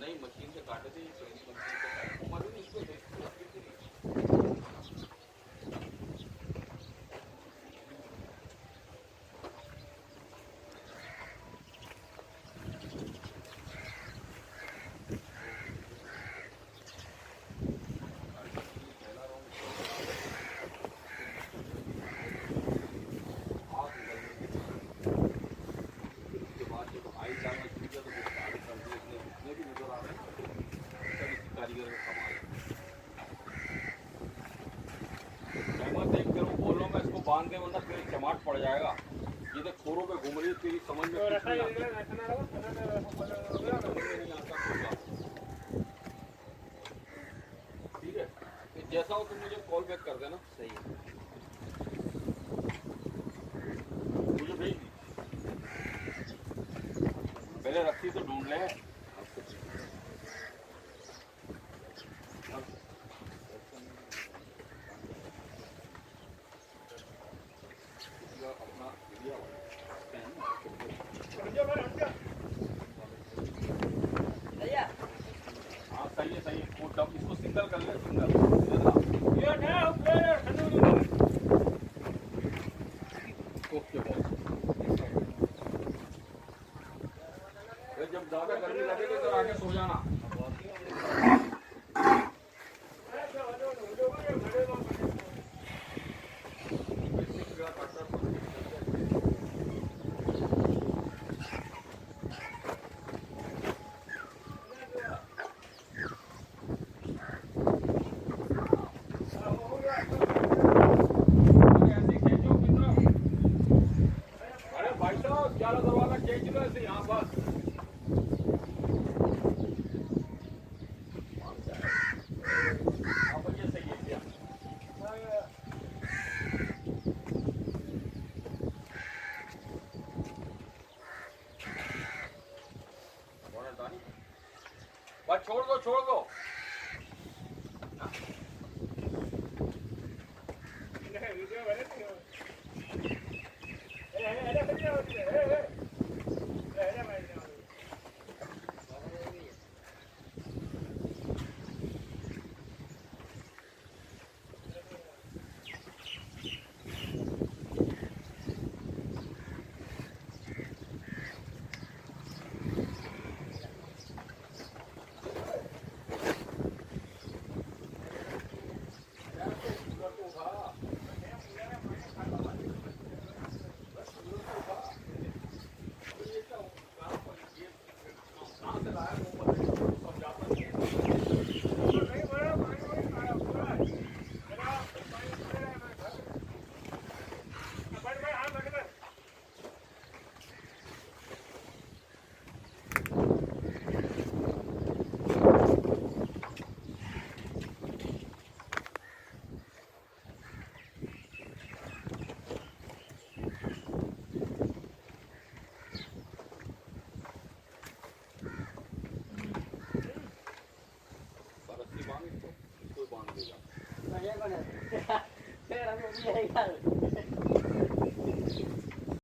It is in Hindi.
नहीं मशीन से काटे थे, उम्र भी इसको बांध दे, वरना फिर चमाट पड़ जाएगा। ये तो खोरों पे घूम रही है, तेरी समझ में नहीं आता होगा। ठीक है, जैसा हो तुम मुझे कॉल बैक कर देना। सही है, मुझे भेज दी, पहले रस्सी तो ढूंढ ले। हाँ सही है, सही है। वो डब इसको सिंगल कर ले, सिंगल। जब ज्यादा गर्मी लगेगी तो आगे सो जाना। बस छोड़ दो, छोड़ दो। बांध देगा।